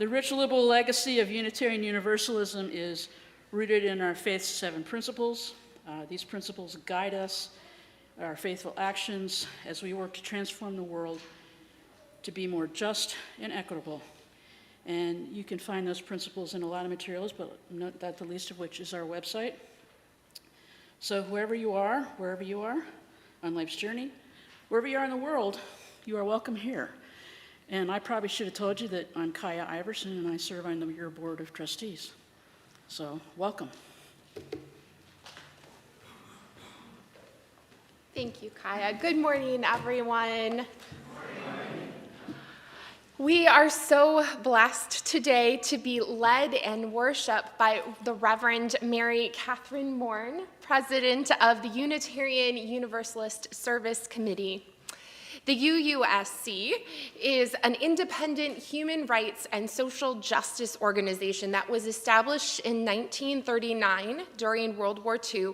The rich liberal legacy of Unitarian Universalism is rooted in our faith's 7 principles. These principles guide us, our faithful actions, as we work to transform the world to be more just and equitable. And you can find those principles in a lot of materials, but not the least of which is our website. So wherever you are on life's journey, wherever you are in the world, you are welcome here. And I probably should have told you that I'm Kaya Iverson, and I serve on your board of trustees. So welcome. Thank you, Kaya. Good morning, everyone. We are so blessed today to be led and worshiped by the Reverend Mary Catherine Mourn, President of the Unitarian Universalist Service Committee. The UUSC is an independent human rights and social justice organization that was established in 1939 during World War II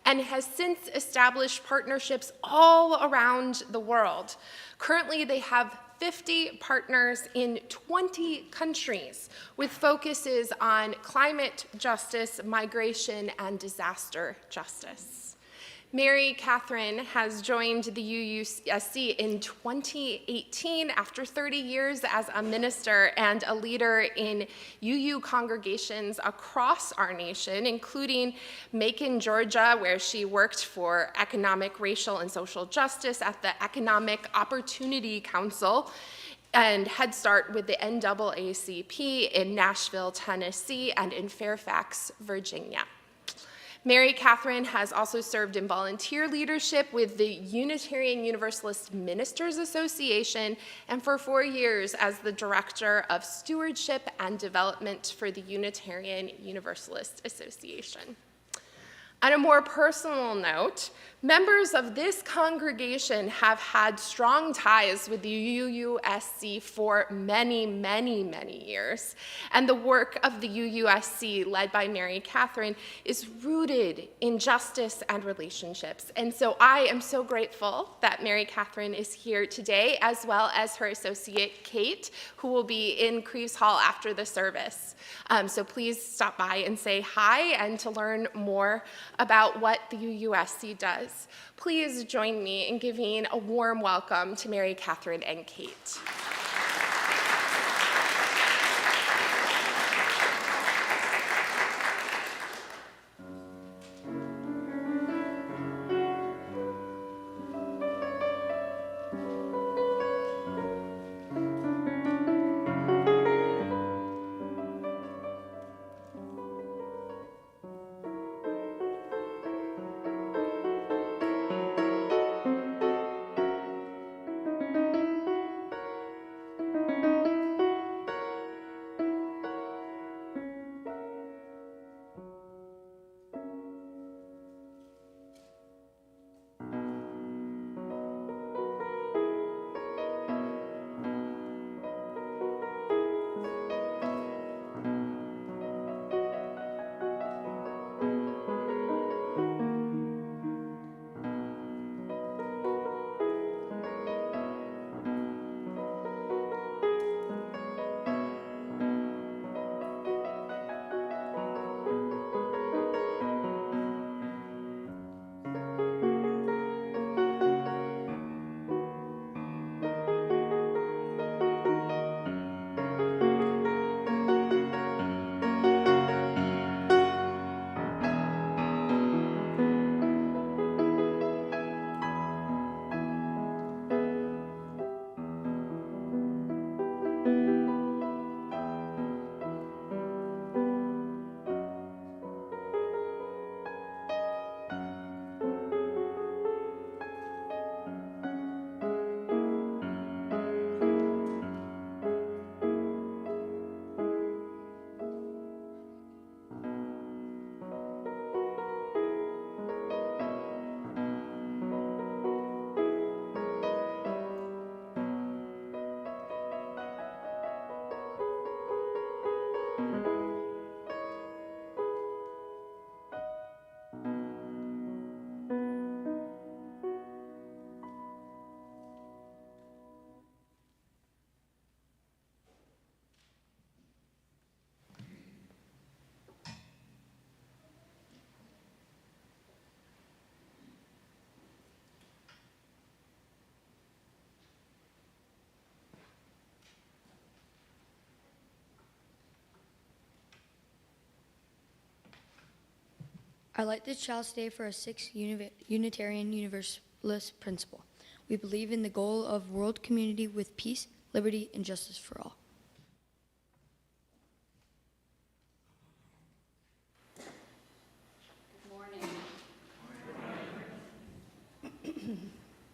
and has since established partnerships all around the world. Currently, they have 50 partners in 20 countries with focuses on climate justice, migration, and disaster justice. Mary Catherine has joined the UUSC in 2018 after 30 years as a minister and a leader in UU congregations across our nation, including Macon, Georgia, where she worked for economic, racial, and social justice at the Economic Opportunity Council, and Head Start with the NAACP in Nashville, Tennessee, and in Fairfax, Virginia. Mary Catherine has also served in volunteer leadership with the Unitarian Universalist Ministers Association and for 4 years as the Director of Stewardship and Development for the Unitarian Universalist Association. On a more personal note, members of this congregation have had strong ties with the UUSC for many, many, many years. And the work of the UUSC, led by Mary Catherine, is rooted in justice and relationships. And so I am so grateful that Mary Catherine is here today, as well as her associate, Kate, who will be in Creeves Hall after the service. So please stop by and say hi and to learn more about what the UUSC does. Please join me in giving a warm welcome to Mary Catherine and Kate. I light this chalice today for a sixth Unitarian Universalist principle. We believe in the goal of world community with peace, liberty, and justice for all.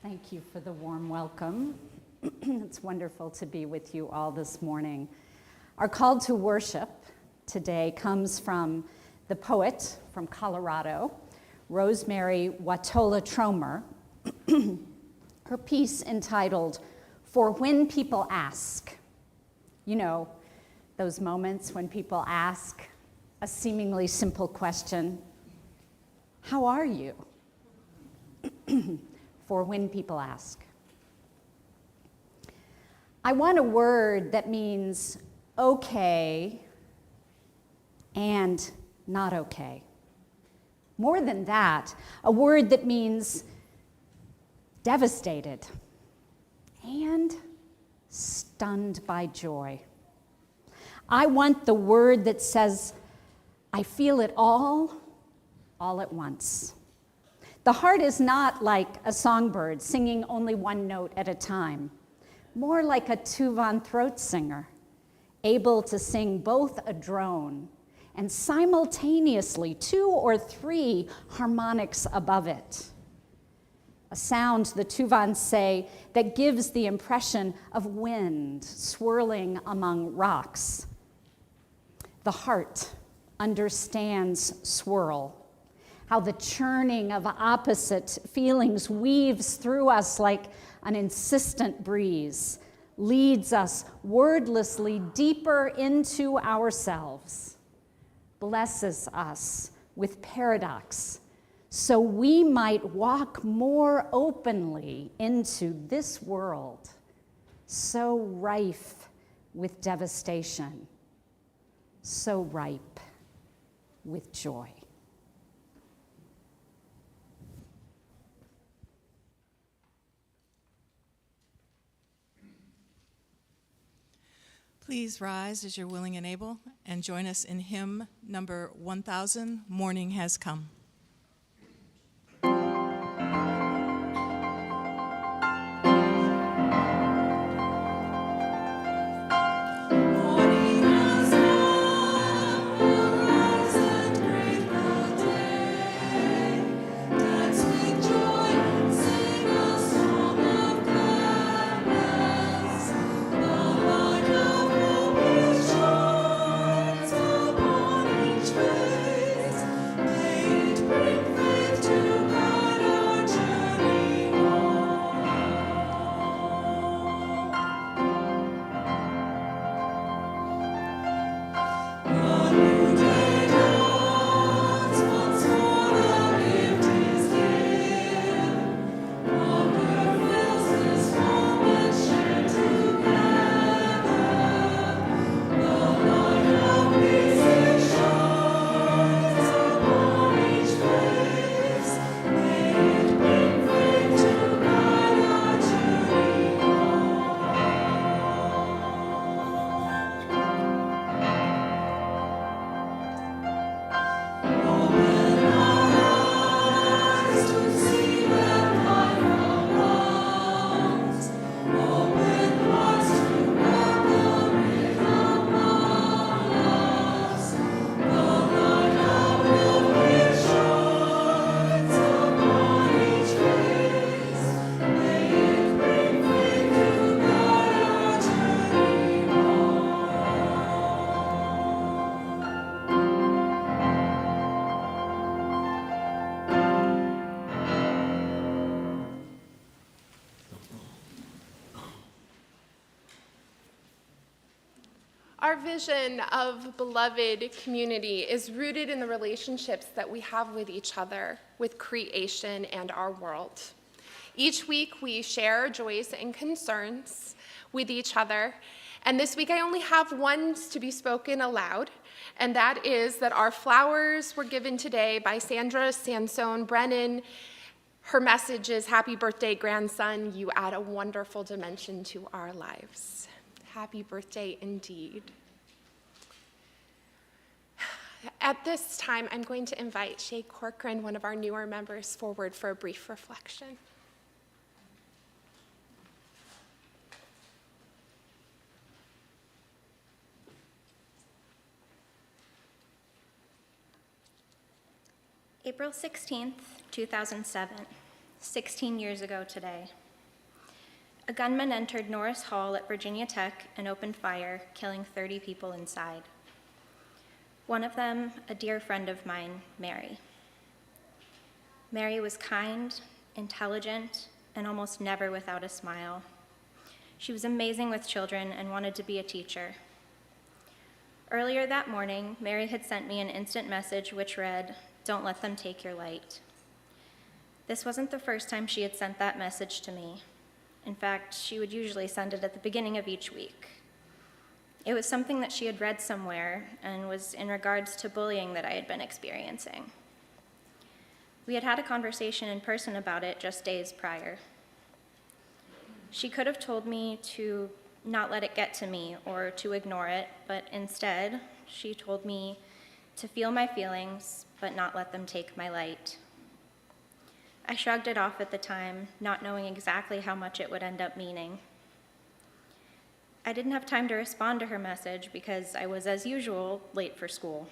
Thank you for the warm welcome. It's wonderful to be with you all this morning. Our call to worship today comes from the poet from Colorado, Rosemary Watola Tromer. Her piece entitled, "For When People Ask." You know, those moments when people ask a seemingly simple question, "How are you?" For when people ask. I want a word that means okay and not okay. More than that, a word that means devastated and stunned by joy. I want the word that says, I feel it all at once. The heart is not like a songbird singing only one note at a time, more like a Tuvan throat singer, able to sing both a drone and simultaneously 2 or 3 harmonics above it. A sound, the Tuvans say, that gives the impression of wind swirling among rocks. The heart understands swirl, how the churning of opposite feelings weaves through us like an insistent breeze, leads us wordlessly deeper into ourselves, blesses us with paradox, so we might walk more openly into this world, so rife with devastation, so ripe with joy. Please rise as you're willing and able and join us in hymn number 1000, Morning Has Come. Our vision of beloved community is rooted in the relationships that we have with each other, with creation and our world. Each week we share joys and concerns with each other, and this week I only have one to be spoken aloud, and that is that our flowers were given today by Sandra Sansone Brennan. Her message is, "Happy birthday, grandson. You add a wonderful dimension to our lives." Happy birthday indeed. At this time, I'm going to invite Shay Corcoran, one of our newer members, forward for a brief reflection. April 16th, 2007, 16 years ago today. A gunman entered Norris Hall at Virginia Tech and opened fire, killing 30 people inside. One of them, a dear friend of mine, Mary. Mary was kind, intelligent, and almost never without a smile. She was amazing with children and wanted to be a teacher. Earlier that morning, Mary had sent me an instant message which read, "Don't let them take your light." This wasn't the first time she had sent that message to me. In fact, she would usually send it at the beginning of each week. It was something that she had read somewhere and was in regards to bullying that I had been experiencing. We had had a conversation in person about it just days prior. She could have told me to not let it get to me or to ignore it, but instead, she told me to feel my feelings, but not let them take my light. I shrugged it off at the time, not knowing exactly how much it would end up meaning. I didn't have time to respond to her message because I was, as usual, late for school.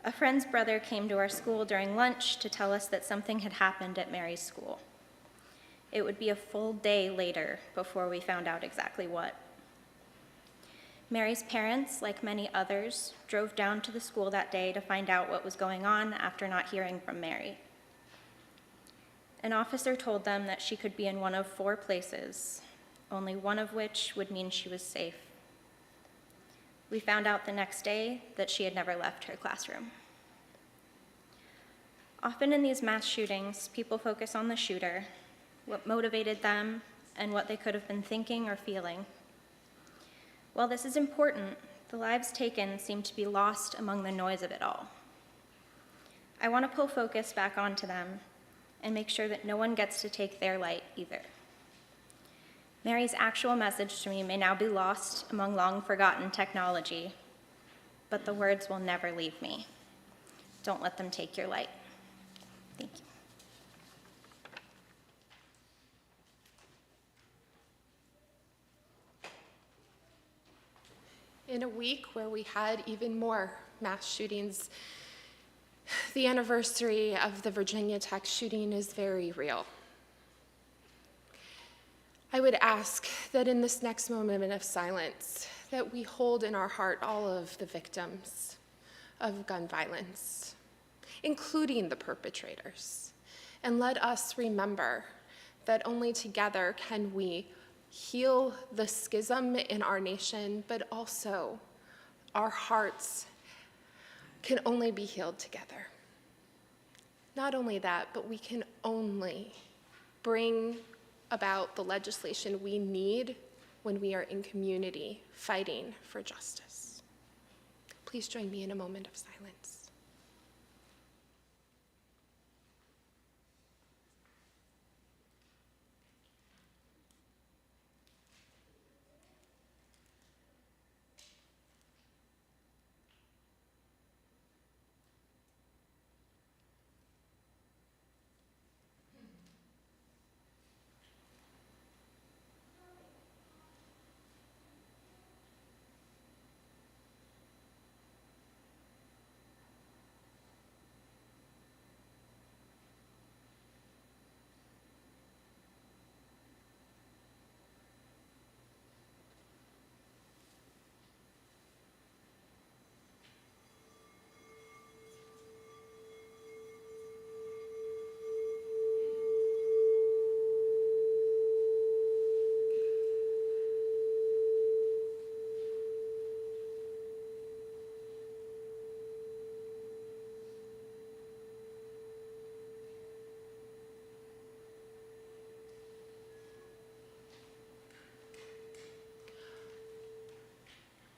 A friend's brother came to our school during lunch to tell us that something had happened at Mary's school. It would be a full day later before we found out exactly what. Mary's parents, like many others, drove down to the school that day to find out what was going on after not hearing from Mary. An officer told them that she could be in one of 4 places, only one of which would mean she was safe. We found out the next day that she had never left her classroom. Often in these mass shootings, people focus on the shooter, what motivated them, and what they could have been thinking or feeling. While this is important, the lives taken seem to be lost among the noise of it all. I want to pull focus back onto them and make sure that no one gets to take their light either. Mary's actual message to me may now be lost among long-forgotten technology, but the words will never leave me. Don't let them take your light. Thank you. In a week where we had even more mass shootings, the anniversary of the Virginia Tech shooting is very real. I would ask that in this next moment of silence, that we hold in our heart all of the victims of gun violence, including the perpetrators, and let us remember that only together can we heal the schism in our nation, but also our hearts can only be healed together. Not only that, but we can only bring about the legislation we need when we are in community fighting for justice. Please join me in a moment of silence.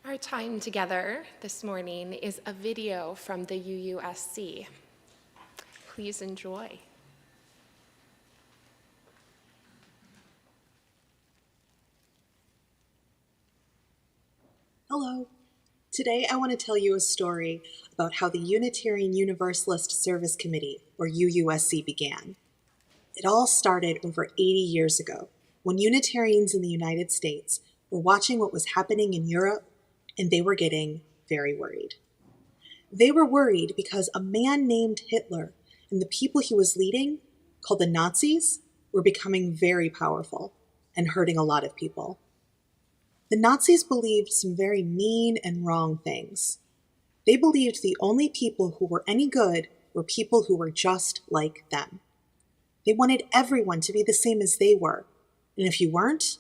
Our time together this morning is a video from the UUSC. Please enjoy. Hello, Today, I want to tell you a story about how the Unitarian Universalist Service Committee, or UUSC, began. It all started over 80 years ago, when Unitarians in the United States were watching what was happening in Europe, and they were getting very worried. They were worried because a man named Hitler and the people he was leading, called the Nazis, were becoming very powerful and hurting a lot of people. The Nazis believed some very mean and wrong things. They believed the only people who were any good were people who were just like them. They wanted everyone to be the same as they were, and if you weren't,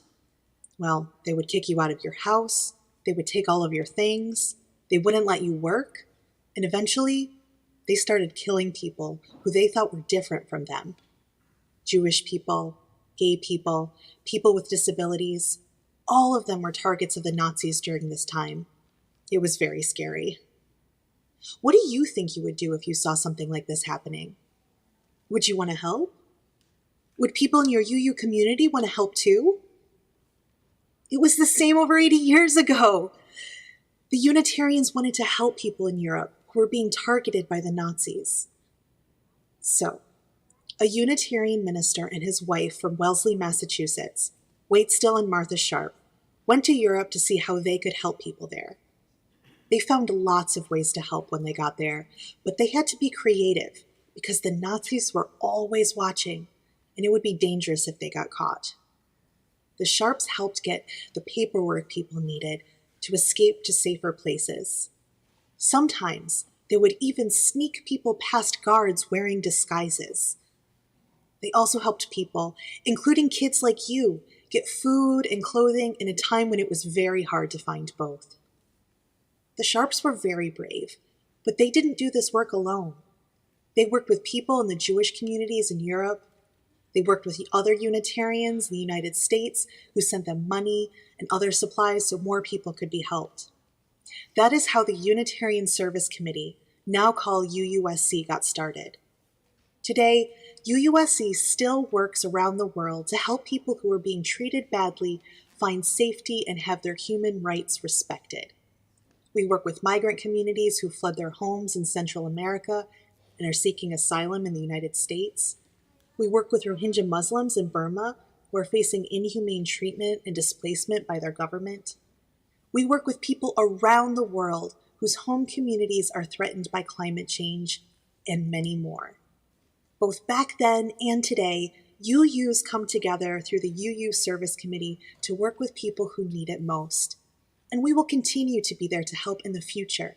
well, they would kick you out of your house, they would take all of your things, they wouldn't let you work, and eventually, they started killing people who they thought were different from them. Jewish people, gay people, people with disabilities, all of them were targets of the Nazis during this time. It was very scary. What do you think you would do if you saw something like this happening? Would you want to help? Would people in your UU community want to help too? It was the same over 80 years ago. The Unitarians wanted to help people in Europe who were being targeted by the Nazis. So, a Unitarian minister and his wife from Wellesley, Massachusetts, Waitstill and Martha Sharp, went to Europe to see how they could help people there. They found lots of ways to help when they got there, but they had to be creative because the Nazis were always watching, and it would be dangerous if they got caught. The Sharps helped get the paperwork people needed to escape to safer places. Sometimes they would even sneak people past guards wearing disguises. They also helped people, including kids like you, get food and clothing in a time when it was very hard to find both. The Sharps were very brave, but they didn't do this work alone. They worked with people in the Jewish communities in Europe. They worked with the other Unitarians in the United States who sent them money and other supplies so more people could be helped. That is how the Unitarian Service Committee, now called UUSC, got started. Today, UUSC still works around the world to help people who are being treated badly find safety and have their human rights respected. We work with migrant communities who fled their homes in Central America and are seeking asylum in the United States. We work with Rohingya Muslims in Burma who are facing inhumane treatment and displacement by their government. We work with people around the world whose home communities are threatened by climate change, and many more. Both back then and today, UUs come together through the UU Service Committee to work with people who need it most. And we will continue to be there to help in the future,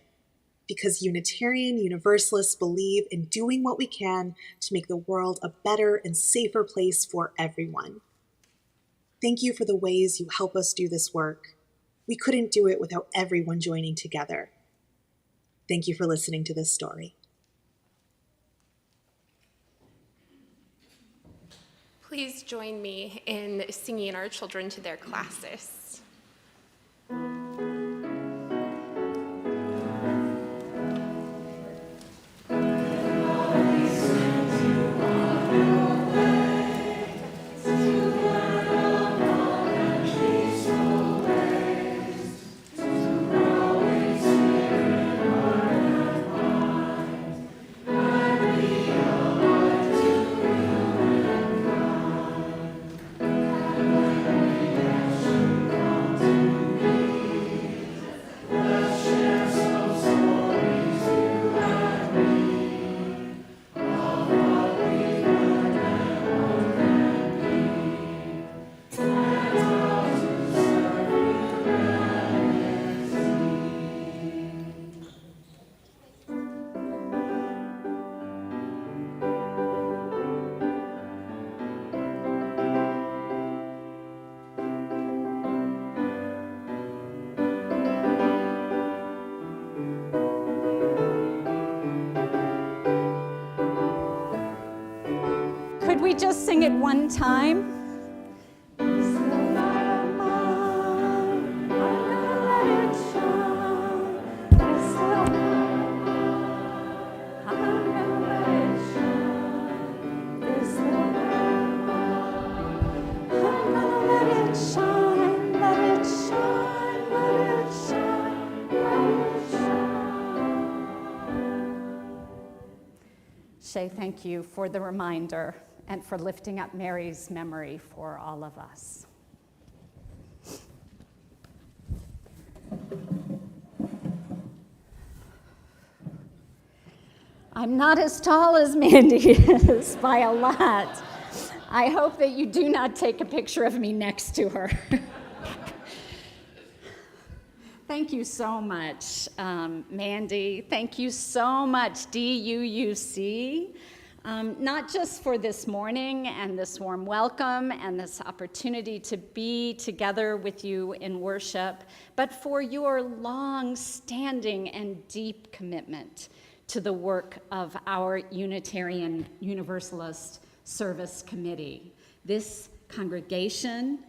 because Unitarian Universalists believe in doing what we can to make the world a better and safer place for everyone. Thank you for the ways you help us do this work. We couldn't do it without everyone joining together. Thank you for listening to this story. Please join me in singing our children to their classes. Could we just sing it one time? Let it shine, let it shine, let it shine. say thank you for the reminder and for lifting up Mary's memory for all of us. I'm not as tall as Mandy is by a lot. I hope that you do not take a picture of me next to her. Thank you so much, Mandy. Thank you so much, UUSC, not just for this morning and this warm welcome and this opportunity to be together with you in worship, but for your long-standing and deep commitment to the work of our Unitarian Universalist Service Committee. This congregation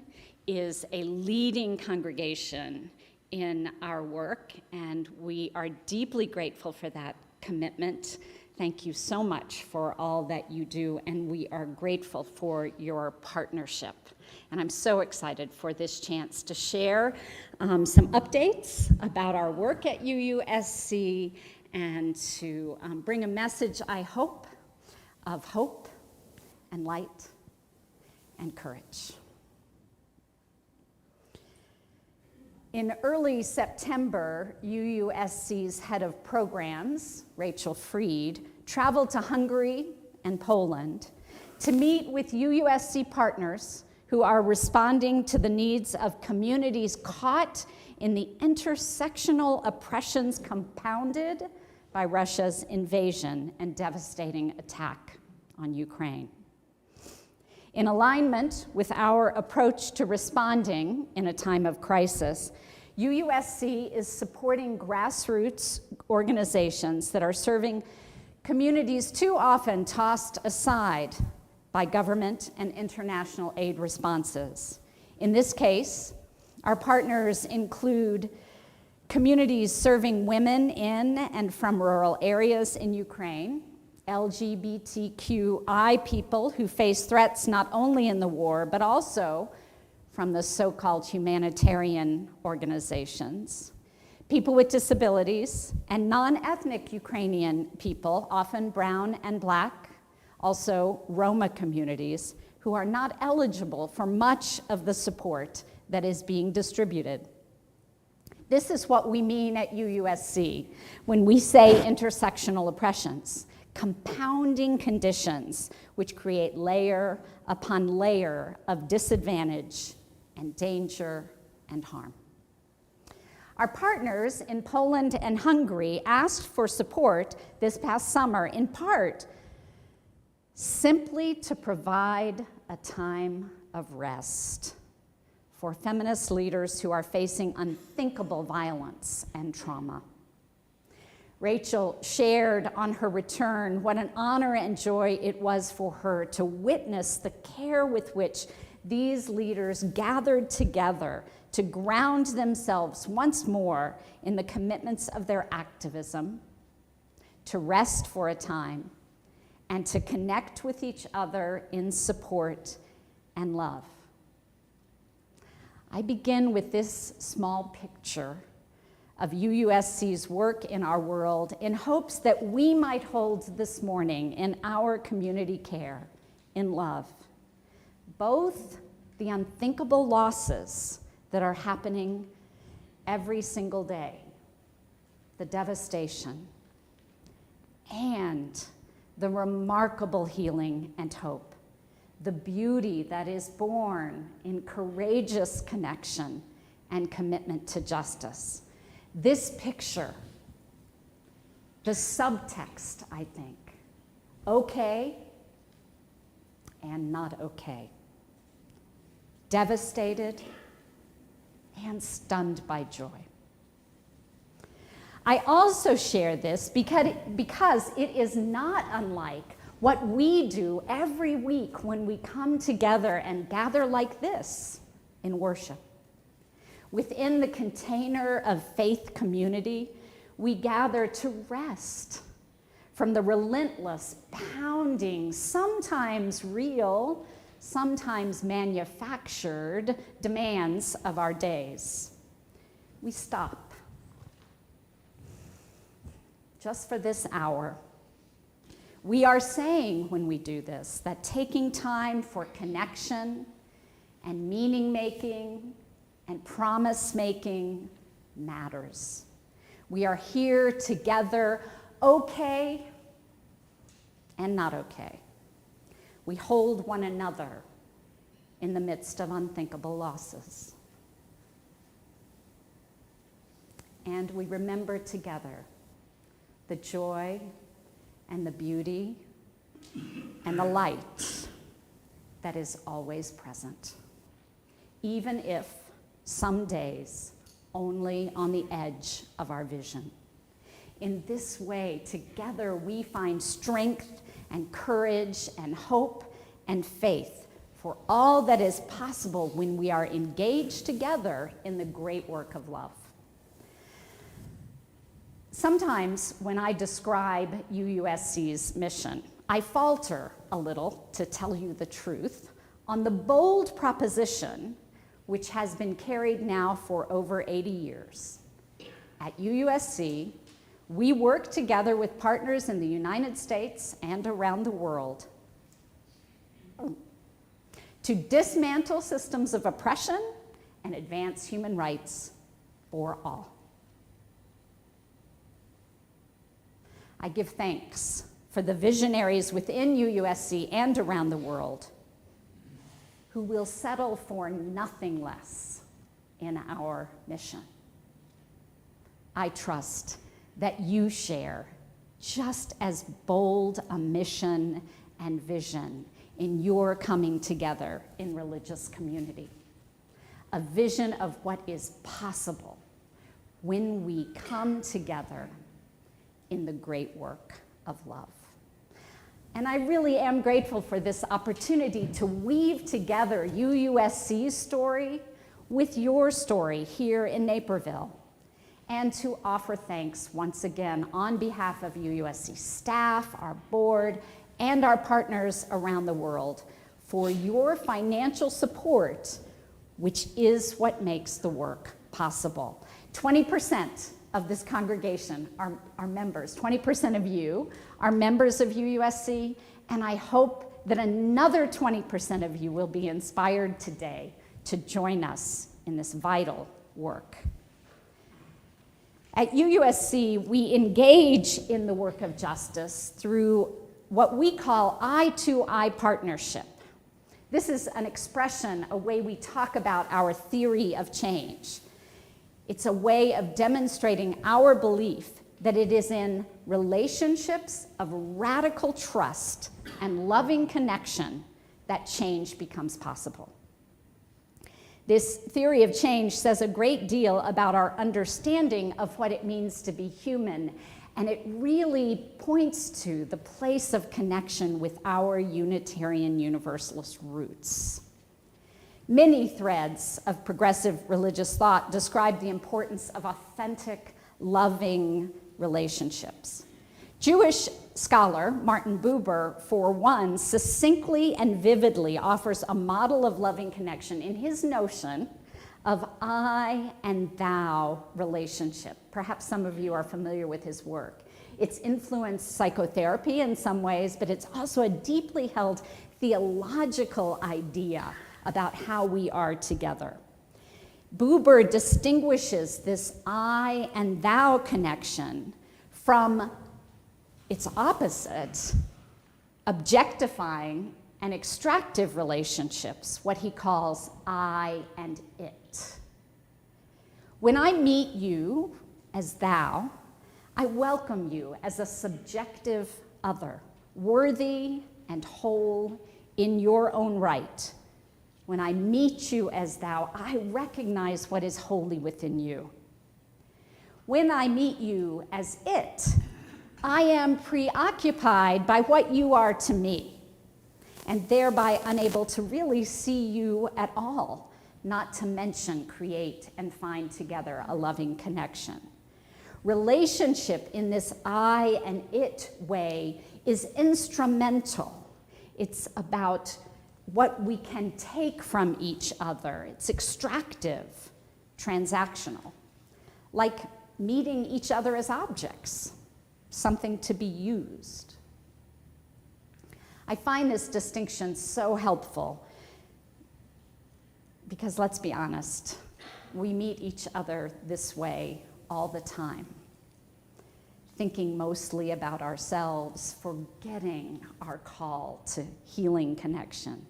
is a leading congregation in our work, and we are deeply grateful for that commitment. Thank you so much for all that you do, and we are grateful for your partnership. And I'm so excited for this chance to share some updates about our work at UUSC and to bring a message, I hope, of hope and light and courage. In early September, UUSC's head of programs, Rachel Freed, traveled to Hungary and Poland to meet with UUSC partners who are responding to the needs of communities caught in the intersectional oppressions compounded by Russia's invasion and devastating attack on Ukraine. In alignment with our approach to responding in a time of crisis, UUSC is supporting grassroots organizations that are serving communities too often tossed aside by government and international aid responses. In this case, our partners include communities serving women in and from rural areas in Ukraine, LGBTQI people who face threats not only in the war, but also from the so-called humanitarian organizations, people with disabilities, and non-ethnic Ukrainian people, often brown and black, also Roma communities, who are not eligible for much of the support that is being distributed. This is what we mean at UUSC when we say intersectional oppressions, compounding conditions which create layer upon layer of disadvantage and danger and harm. Our partners in Poland and Hungary asked for support this past summer, in part, simply to provide a time of rest for feminist leaders who are facing unthinkable violence and trauma. Rachel shared on her return what an honor and joy it was for her to witness the care with which these leaders gathered together to ground themselves once more in the commitments of their activism, to rest for a time, and to connect with each other in support and love. I begin with this small picture of UUSC's work in our world in hopes that we might hold this morning in our community care in love both the unthinkable losses that are happening every single day, the devastation, and the remarkable healing and hope, the beauty that is born in courageous connection and commitment to justice. This picture, the subtext, I think, okay and not okay, devastated and stunned by joy. I also share this because it is not unlike what we do every week when we come together and gather like this in worship. Within the container of faith community, we gather to rest from the relentless, pounding, sometimes real, sometimes manufactured demands of our days. We stop just for this hour. We are saying when we do this that taking time for connection and meaning making and promise making matters. We are here together, okay and not okay. We hold one another in the midst of unthinkable losses. And we remember together the joy and the beauty and the light that is always present, even if some days only on the edge of our vision. In this way, together we find strength and courage and hope and faith for all that is possible when we are engaged together in the great work of love. Sometimes when I describe UUSC's mission, I falter a little, to tell you the truth, on the bold proposition which has been carried now for over 80 years. At UUSC, we work together with partners in the United States and around the world to dismantle systems of oppression and advance human rights for all. I give thanks for the visionaries within UUSC and around the world who will settle for nothing less in our mission. I trust that you share just as bold a mission and vision in your coming together in religious community. A vision of what is possible when we come together in the great work of love. And I really am grateful for this opportunity to weave together UUSC's story with your story here in Naperville, and to offer thanks once again on behalf of UUSC staff, our board, and our partners around the world for your financial support, which is what makes the work possible. 20% of this congregation are members. 20% of you are members of UUSC, and I hope that another 20% of you will be inspired today to join us in this vital work. At UUSC, we engage in the work of justice through what we call eye-to-eye partnership. This is an expression, a way we talk about our theory of change. It's a way of demonstrating our belief that it is in relationships of radical trust and loving connection that change becomes possible. This theory of change says a great deal about our understanding of what it means to be human, and it really points to the place of connection with our Unitarian Universalist roots. Many threads of progressive religious thought describe the importance of authentic, loving relationships. Jewish scholar Martin Buber, for one, succinctly and vividly offers a model of loving connection in his notion of I and thou relationship. Perhaps some of you are familiar with his work. It's influenced psychotherapy in some ways, but it's also a deeply held theological idea about how we are together. Buber distinguishes this I and thou connection from its opposite, objectifying and extractive relationships, what he calls I and it. When I meet you as thou, I welcome you as a subjective other, worthy and whole in your own right. When I meet you as thou, I recognize what is holy within you. When I meet you as it, I am preoccupied by what you are to me, and thereby unable to really see you at all, not to mention create and find together a loving connection. Relationship in this I and it way is instrumental. It's about what we can take from each other. It's extractive, transactional, like meeting each other as objects, something to be used. I find this distinction so helpful because let's be honest, we meet each other this way all the time, thinking mostly about ourselves, forgetting our call to healing connection.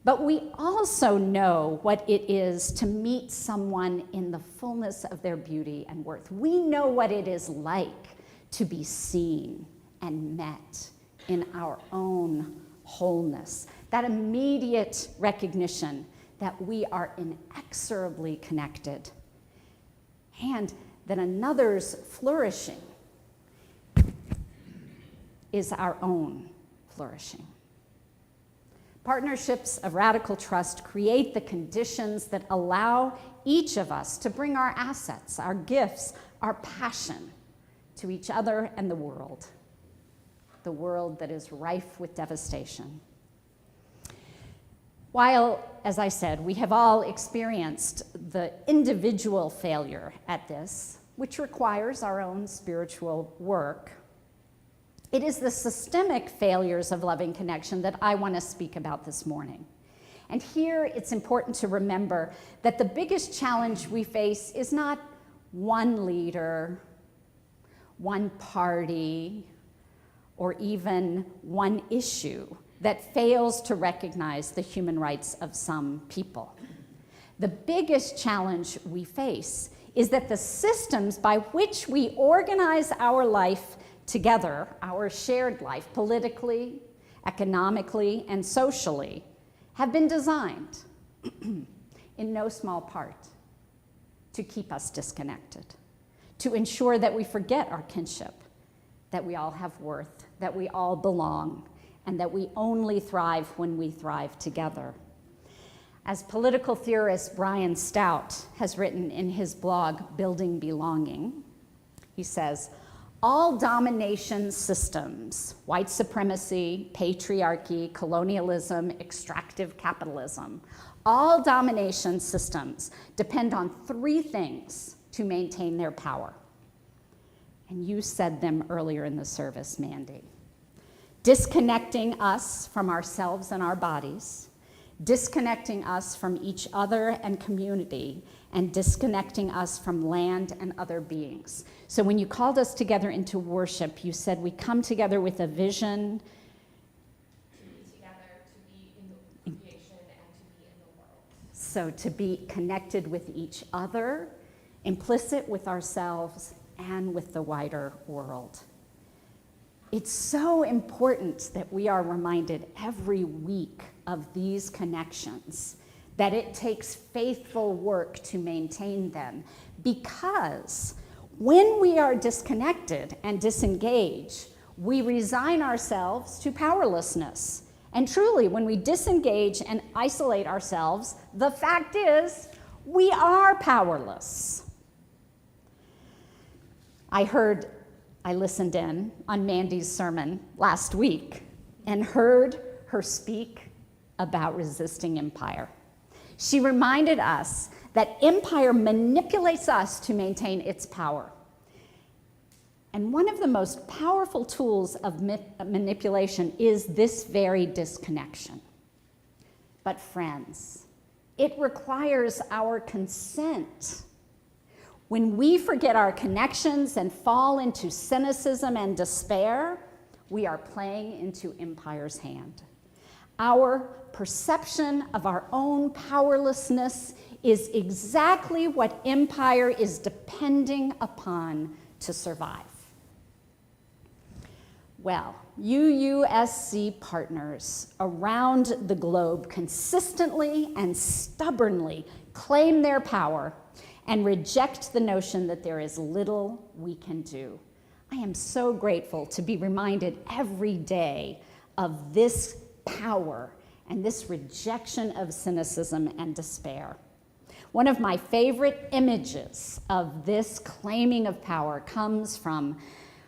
But we also know what it is to meet someone in the fullness of their beauty and worth. We know what it is like to be seen and met in our own wholeness. That immediate recognition that we are inexorably connected and that another's flourishing is our own flourishing. Partnerships of radical trust create the conditions that allow each of us to bring our assets, our gifts, our passion to each other and the world that is rife with devastation. While, as I said, we have all experienced the individual failure at this, which requires our own spiritual work, it is the systemic failures of loving connection that I want to speak about this morning. And here it's important to remember that the biggest challenge we face is not one leader, one party, or even one issue that fails to recognize the human rights of some people. The biggest challenge we face is that the systems by which we organize our life together, our shared life, politically, economically, and socially, have been designed, in no small part, to keep us disconnected, to ensure that we forget our kinship, that we all have worth, that we all belong, and that we only thrive when we thrive together. As political theorist Brian Stout has written in his blog, Building Belonging, he says, all domination systems, white supremacy, patriarchy, colonialism, extractive capitalism, all domination systems depend on three things to maintain their power. And you said them earlier in the service, Mandy. Disconnecting us from ourselves and our bodies, disconnecting us from each other and community, and disconnecting us from land and other beings. So when you called us together into worship, you said we come together with a vision. To be together, to be in the creation, and to be in the world. So to be connected with each other, implicit with ourselves, and with the wider world. It's so important that we are reminded every week of these connections, that it takes faithful work to maintain them, because when we are disconnected and disengaged, we resign ourselves to powerlessness. And truly, when we disengage and isolate ourselves, the fact is, we are powerless. I listened in on Mandy's sermon last week and heard her speak about resisting empire. She reminded us that empire manipulates us to maintain its power. And one of the most powerful tools of manipulation is this very disconnection. But friends, it requires our consent. When we forget our connections and fall into cynicism and despair, we are playing into empire's hand. Our perception of our own powerlessness is exactly what empire is depending upon to survive. Well, UUSC partners around the globe consistently and stubbornly claim their power and reject the notion that there is little we can do. I am so grateful to be reminded every day of this power and this rejection of cynicism and despair. One of my favorite images of this claiming of power comes from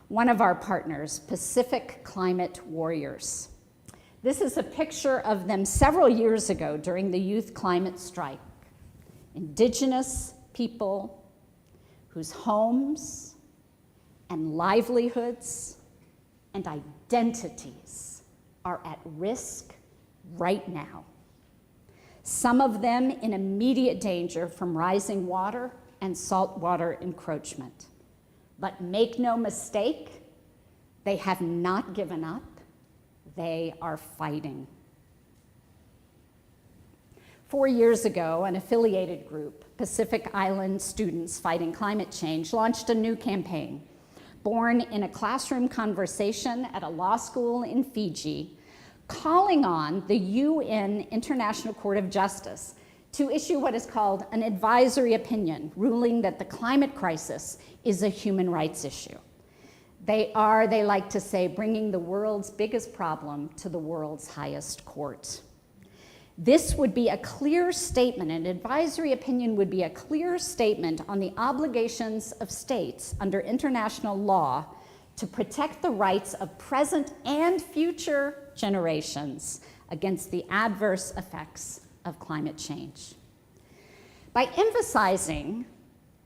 one of our partners, Pacific Climate Warriors. This is a picture of them several years ago during the youth climate strike. Indigenous people whose homes and livelihoods and identities are at risk right now. Some of them in immediate danger from rising water and saltwater encroachment. But make no mistake, they have not given up. They are fighting. 4 years ago, an affiliated group, Pacific Island Students Fighting Climate Change, launched a new campaign. Born in a classroom conversation at a law school in Fiji, calling on the UN International Court of Justice to issue what is called an advisory opinion, ruling that the climate crisis is a human rights issue. They like to say, bringing the world's biggest problem to the world's highest court. This would be a clear statement, an advisory opinion would be a clear statement on the obligations of states under international law to protect the rights of present and future generations against the adverse effects of climate change. By emphasizing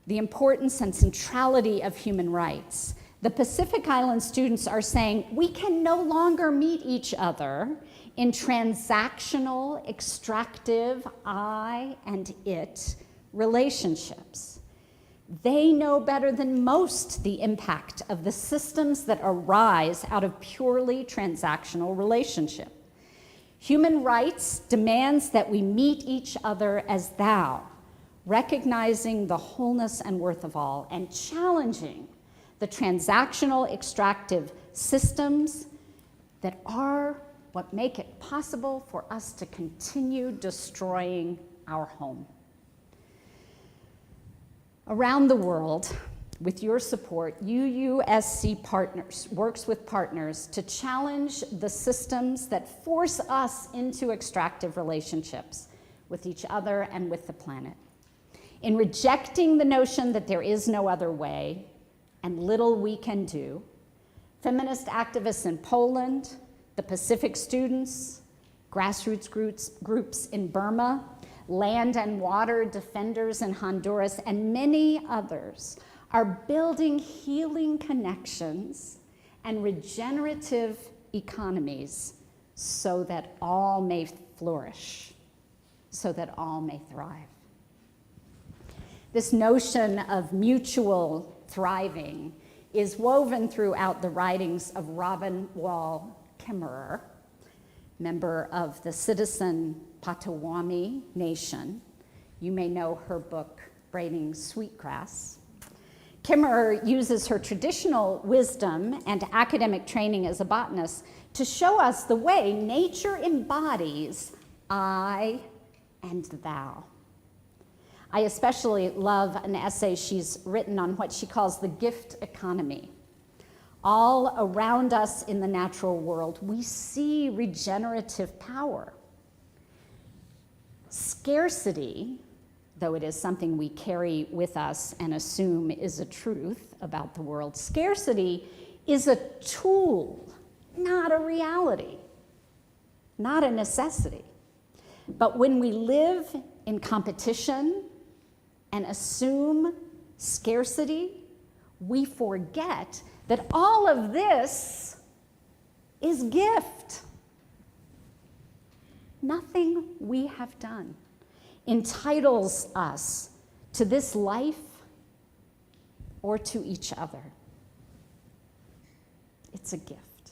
the importance and centrality of human rights, the Pacific Island students are saying we can no longer meet each other in transactional, extractive, I and it relationships. They know better than most the impact of the systems that arise out of purely transactional relationship. Human rights demands that we meet each other as thou, recognizing the wholeness and worth of all, and challenging the transactional extractive systems that are what make it possible for us to continue destroying our home. Around the world, with your support, UUSC works with partners to challenge the systems that force us into extractive relationships with each other and with the planet. In rejecting the notion that there is no other way and little we can do, feminist activists in Poland, the Pacific students, grassroots groups in Burma, land and water defenders in Honduras, and many others are building healing connections and regenerative economies so that all may flourish, so that all may thrive. This notion of mutual thriving is woven throughout the writings of Robin Wall Kimmerer, member of the Citizen Potawatomi Nation. You may know her book, Braiding Sweetgrass. Kimmerer uses her traditional wisdom and academic training as a botanist to show us the way nature embodies I and thou. I especially love an essay she's written on what she calls the gift economy. All around us in the natural world, we see regenerative power. Scarcity, though it is something we carry with us and assume is a truth about the world, scarcity is a tool, not a reality, not a necessity. But when we live in competition and assume scarcity, we forget that all of this is gift. Nothing we have done entitles us to this life or to each other. It's a gift.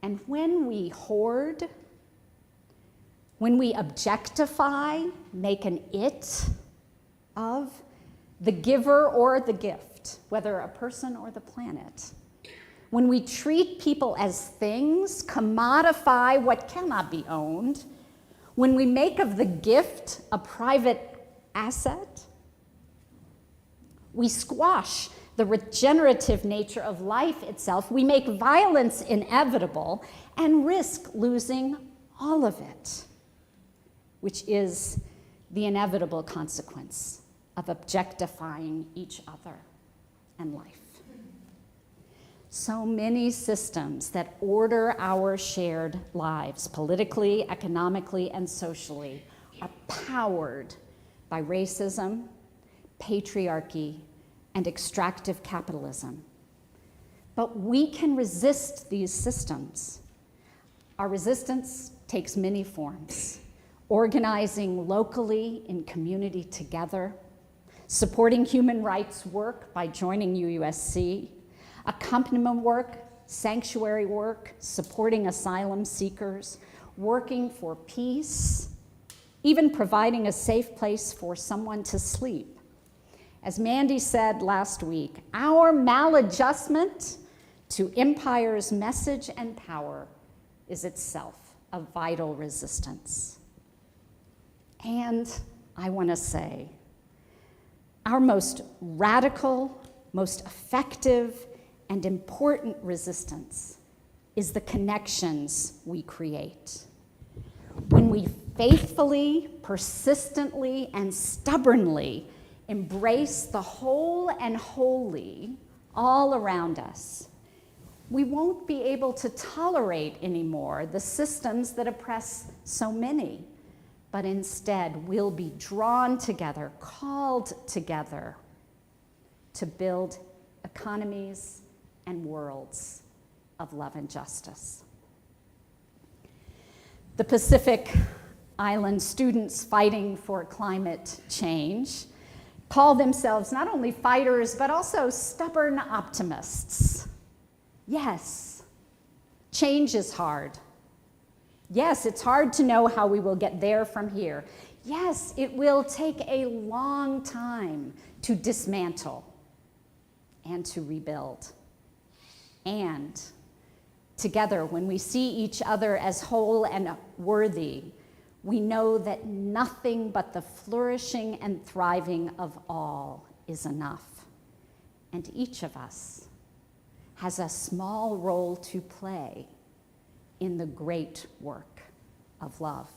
And when we hoard, when we objectify, make an it of the giver or the gift, whether a person or the planet, when we treat people as things, commodify what cannot be owned, when we make of the gift a private asset, we squash the regenerative nature of life itself, we make violence inevitable and risk losing all of it, which is the inevitable consequence of objectifying each other and life. So many systems that order our shared lives, politically, economically, and socially, are powered by racism, patriarchy, and extractive capitalism. But we can resist these systems Our resistance takes many forms: organizing locally in community together, supporting human rights work by joining UUSC, accompaniment work, sanctuary work, supporting asylum seekers, working for peace, even providing a safe place for someone to sleep. As Mandy said last week, our maladjustment to empire's message and power is itself a vital resistance. And I want to say, our most radical, most effective, and important resistance is the connections we create. When we faithfully, persistently, and stubbornly embrace the whole and holy all around us, we won't be able to tolerate anymore the systems that oppress so many, but instead we'll be drawn together, called together to build economies and worlds of love and justice. The Pacific Island students fighting for climate change call themselves not only fighters, but also stubborn optimists. Yes, change is hard. Yes, it's hard to know how we will get there from here. Yes, it will take a long time to dismantle and to rebuild. And together, when we see each other as whole and worthy, we know that nothing but the flourishing and thriving of all is enough. And each of us has a small role to play in the great work of love.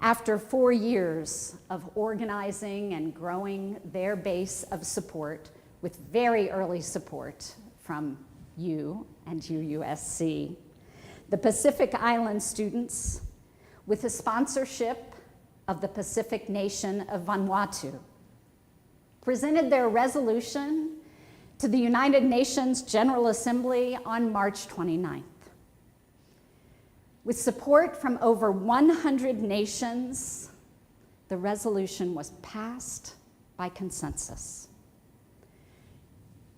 After 4 years of organizing and growing their base of support, with very early support from you and UUSC, the Pacific Island students, with the sponsorship of the Pacific nation of Vanuatu, presented their resolution to the United Nations General Assembly on March 29th. With support from over 100 nations, the resolution was passed by consensus.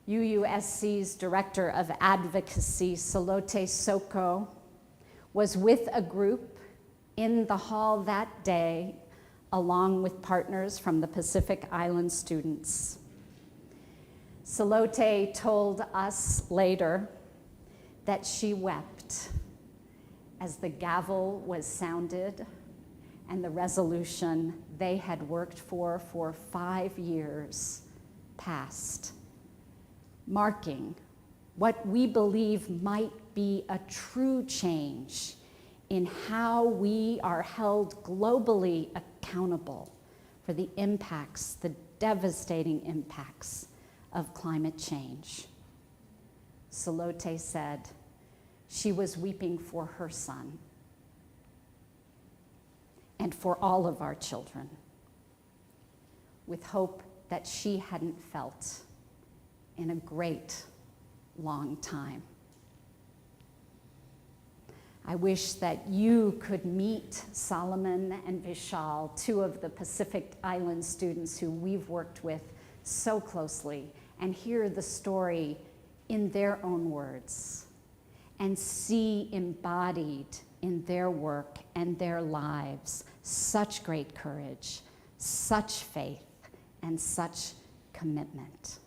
UUSC's Director of Advocacy, Salote Soko, was with a group in the hall that day, along with partners from the Pacific Island students. Salote told us later that she wept as the gavel was sounded and the resolution they had worked for 5 years passed, marking what we believe might be a true change in how we are held globally accountable for the impacts, the devastating impacts of climate change. Salote said she was weeping for her son and for all of our children, with hope that she hadn't felt in a great long time. I wish that you could meet Solomon and Vishal, 2 of the Pacific Island students who we've worked with so closely, and hear the story in their own words and see embodied in their work and their lives such great courage, such faith, and such commitment.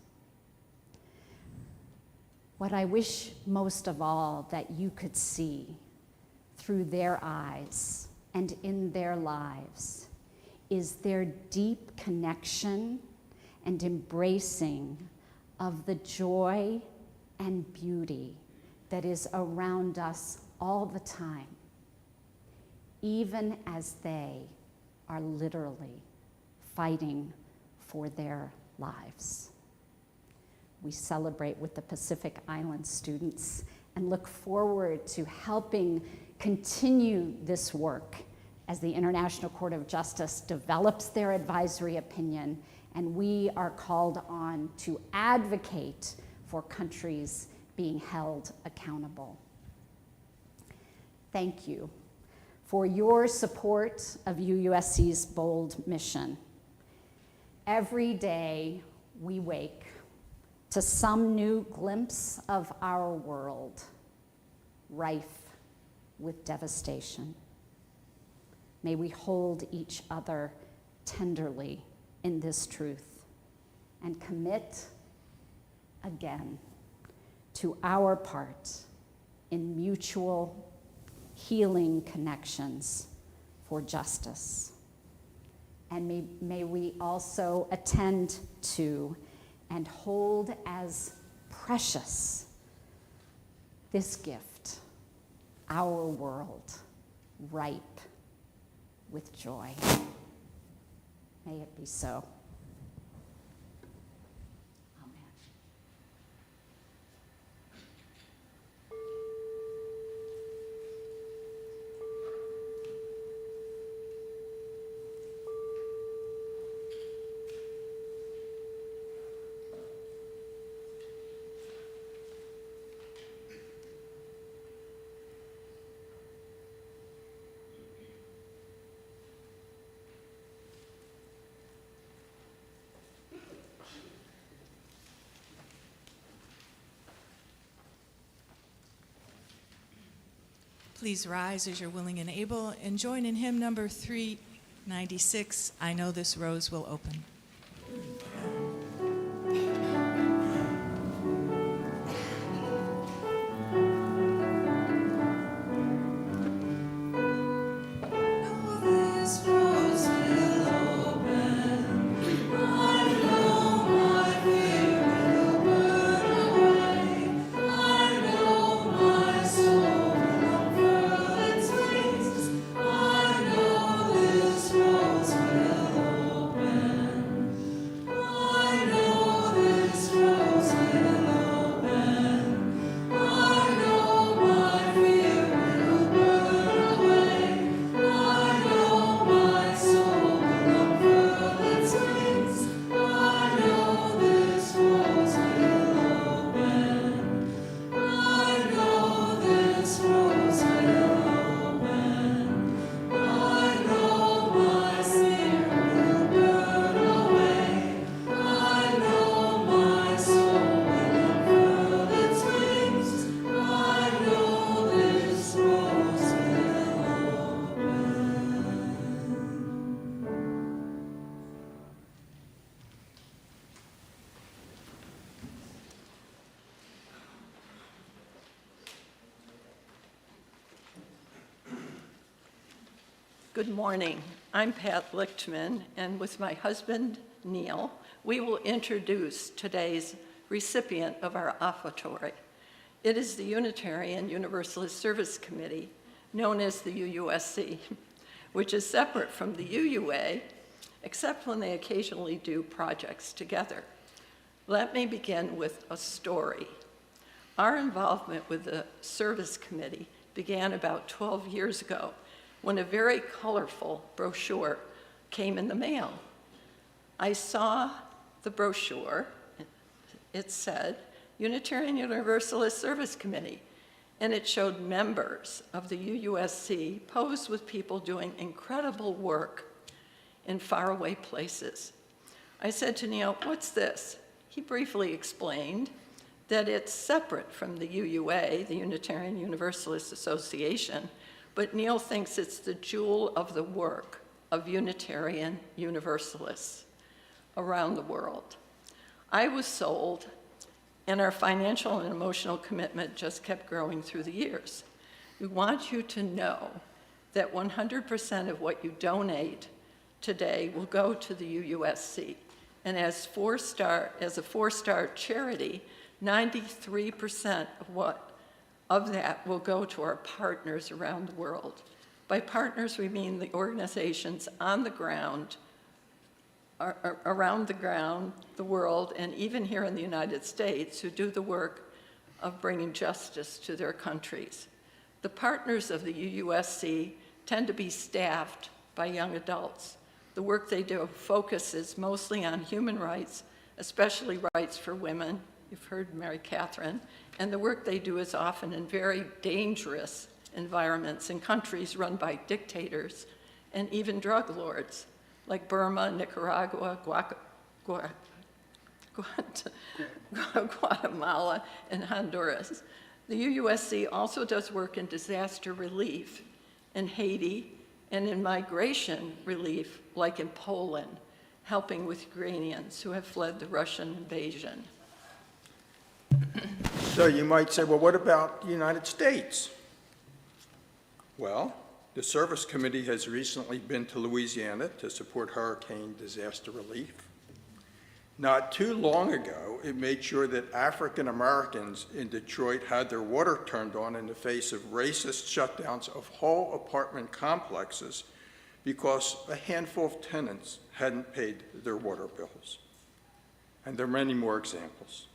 What I wish most of all that you could see through their eyes and in their lives is their deep connection and embracing of the joy and beauty that is around us all the time, even as they are literally fighting for their lives. We celebrate with the Pacific Island students and look forward to helping continue this work as the International Court of Justice develops their advisory opinion, and we are called on to advocate for countries being held accountable. thank you for your support of UUSC's bold mission. Every day we wake to some new glimpse of our world, rife with devastation. May we hold each other tenderly in this truth and commit again to our part in mutual healing connections for justice. And may we also attend to and hold as precious this gift, our world, ripe with joy. May it be so. Amen. Please rise as you're willing and able and join in hymn number 396, I Know This Rose Will Open. Good morning. I'm Pat Lichtman, and with my husband, Neil, we will introduce today's recipient of our offertory. It is the Unitarian Universalist Service Committee, known as the UUSC, which is separate from the UUA, except when they occasionally do projects together. Let me begin with a story. Our involvement with the Service Committee began about 12 years ago, when a very colorful brochure came in the mail. I saw the brochure. It said, Unitarian Universalist Service Committee, and it showed members of the UUSC posed with people doing incredible work in faraway places. I said to Neil, what's this? He briefly explained that it's separate from the UUA, the Unitarian Universalist Association, but Neil thinks it's the jewel of the work of Unitarian Universalists around the world. I was sold, and our financial and emotional commitment just kept growing through the years. We want you to know that 100% of what you donate today will go to the UUSC. And as a four-star charity, 93% of that will go to our partners around the world. By partners, we mean the organizations on the ground, around the world, and even here in the United States, who do the work of bringing justice to their countries. The partners of the UUSC tend to be staffed by young adults. The work they do focuses mostly on human rights, especially rights for women. You've heard Mary Catherine. And the work they do is often in very dangerous environments in countries run by dictators and even drug lords like Burma, Nicaragua, Guatemala, and Honduras. The UUSC also does work in disaster relief in Haiti and in migration relief, like in Poland, helping with Ukrainians who have fled the Russian invasion. So you might say, well, what about the United States? Well, the Service Committee has recently been to Louisiana to support hurricane disaster relief. Not too long ago, it made sure that African Americans in Detroit had their water turned on in the face of racist shutdowns of whole apartment complexes because a handful of tenants hadn't paid their water bills. And there are many more examples.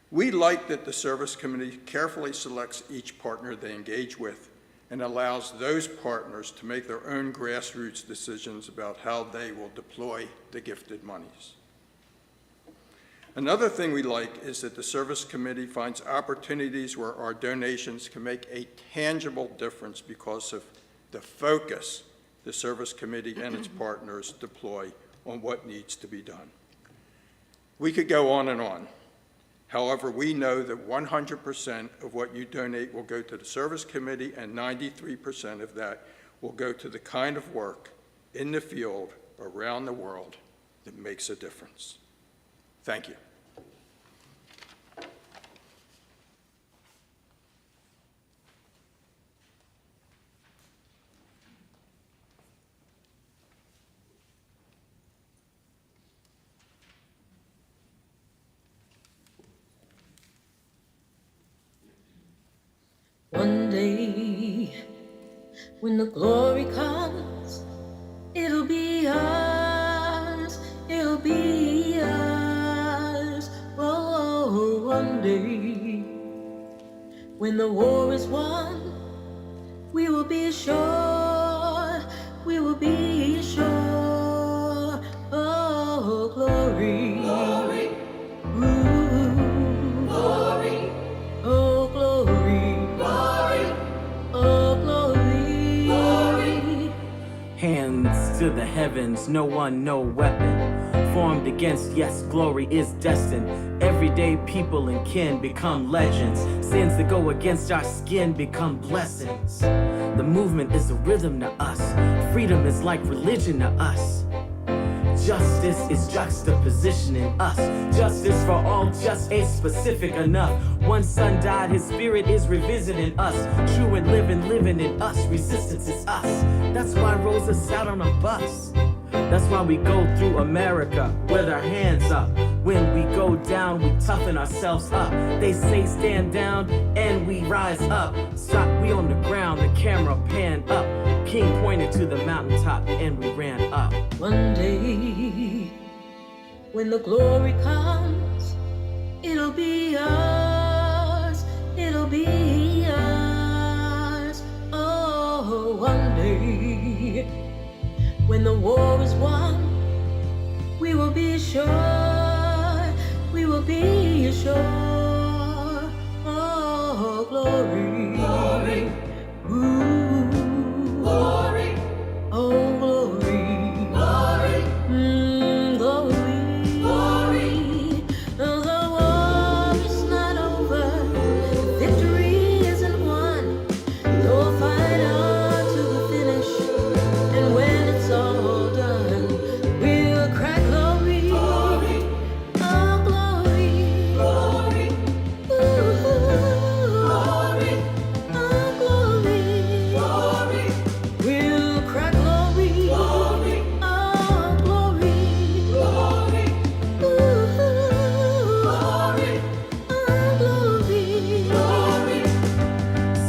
We like that the Service Committee carefully selects each partner they engage with and allows those partners to make their own grassroots decisions about how they will deploy the gifted monies. Another thing we like is that the Service Committee finds opportunities where our donations can make a tangible difference because of the focus the Service Committee and its partners deploy on what needs to be done. We could go on and on. However, we know that 100% of what you donate will go to the Service Committee, and 93% of that will go to the kind of work in the field around the world that makes a difference. Thank you. One day, when the glory comes, it'll be ours, it'll be ours. Oh, one day, when the war is won, we will be sure, we will be sure. Oh, glory, glory, ooh, glory, oh, glory. Hands to the heavens, no one, no weapon formed against, yes, glory is destined. Everyday people and kin become legends. Sins that go against our skin become blessings. The movement is a rhythm to us. Freedom is like religion to us. Justice is juxtaposition in us. Justice for all, just ain't specific enough. One son died, his spirit is revisiting us. True and living in us. Resistance is us. That's why Rosa sat on a bus. That's why we go through America with our hands up. When we go down, we toughen ourselves up. They say stand down, and we rise up. Stop, we on the ground, the camera pan up. King pointed to the mountaintop, and we ran up. One day, when the glory comes, it'll be ours, it'll be ours. Oh, one day, when the war is won, we will be sure, we will be sure. Oh, glory, glory, ooh, glory, oh, glory, glory, glory, glory. The war is not over, victory isn't won. You'll fight on to the finish, and when it's all done, we'll cry glory, glory, oh, glory, glory, ooh, glory, oh, glory, glory. We'll cry glory, glory, oh, glory, glory, ooh, glory, oh, glory, glory.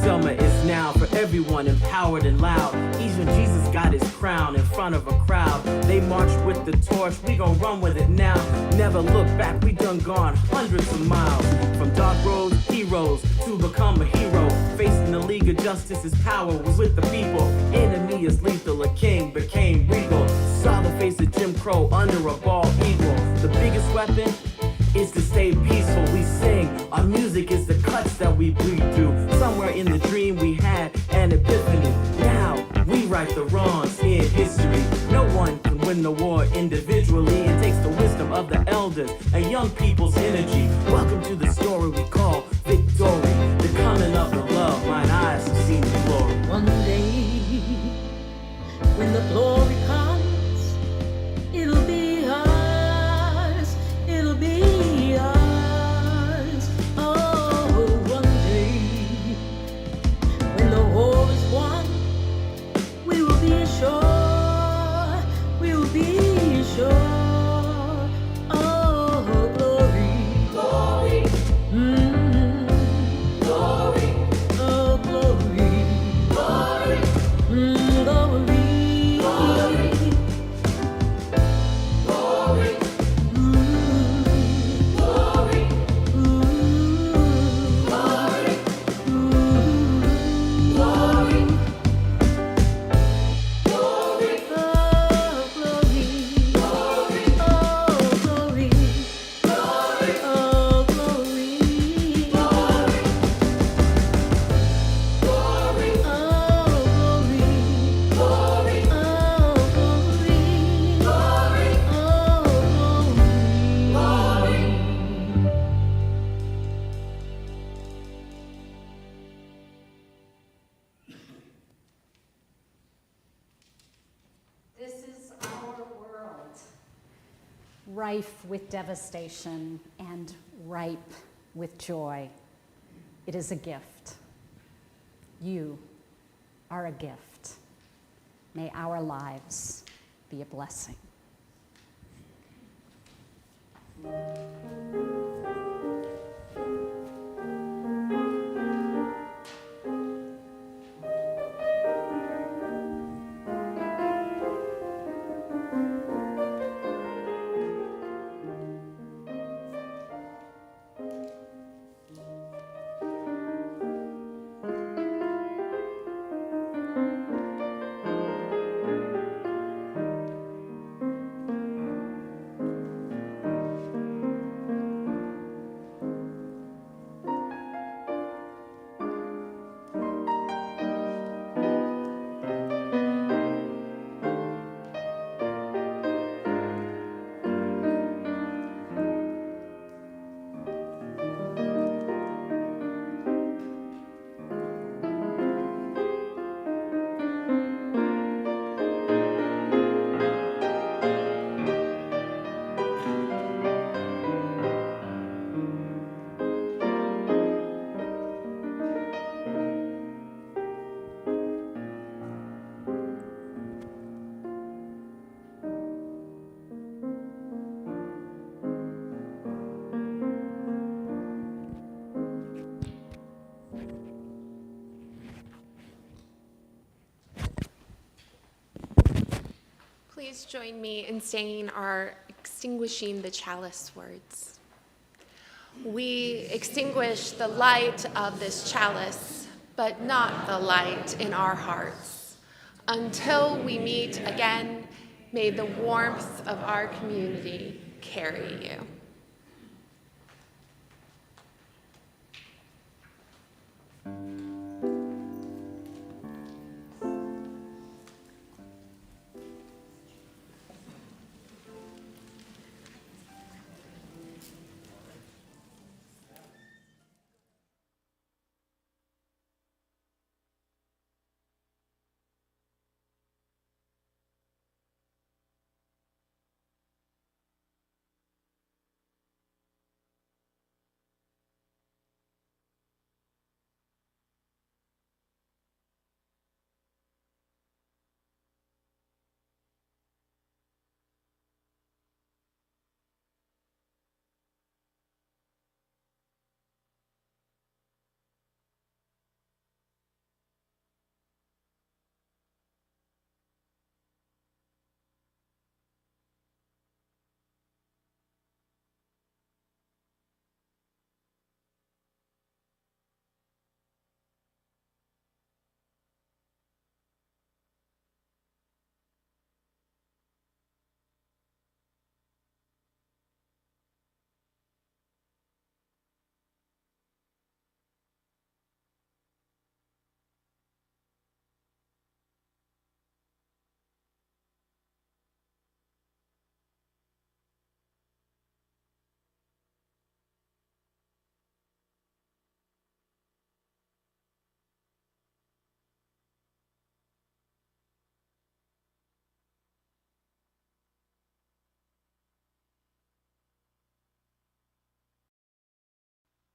Selma is now for everyone empowered and loud. Even Jesus got his crown in front of a crowd. They marched with the torch, we gon' run with it now. Never look back, we done gone hundreds of miles. From dark roads, heroes, to become a hero. Facing the League of Justice, his power was with the people. Enemy is lethal, a king became regal. Saw the face of Jim Crow under a bald eagle. The biggest weapon is to stay peaceful. We sing, our music is the cuts that we bleed through. Somewhere in the dream we elders and young people's energy. Welcome to the story we call victory. The coming of the love, mine eyes have seen the glory. One day, when the glory comes, it'll be ours, it'll be ours. Oh, one day, when the war is won, we will be sure, we will be sure. Oh, glory, glory, glory, oh, glory, glory, glory, glory, glory, glory, glory, glory. This is our world, rife with devastation and ripe with joy. It is a gift. You are a gift. May our lives be a blessing. Please join me in saying our extinguishing the chalice words. We extinguish the light of this chalice, but not the light in our hearts. Until we meet again, may the warmth of our community carry you.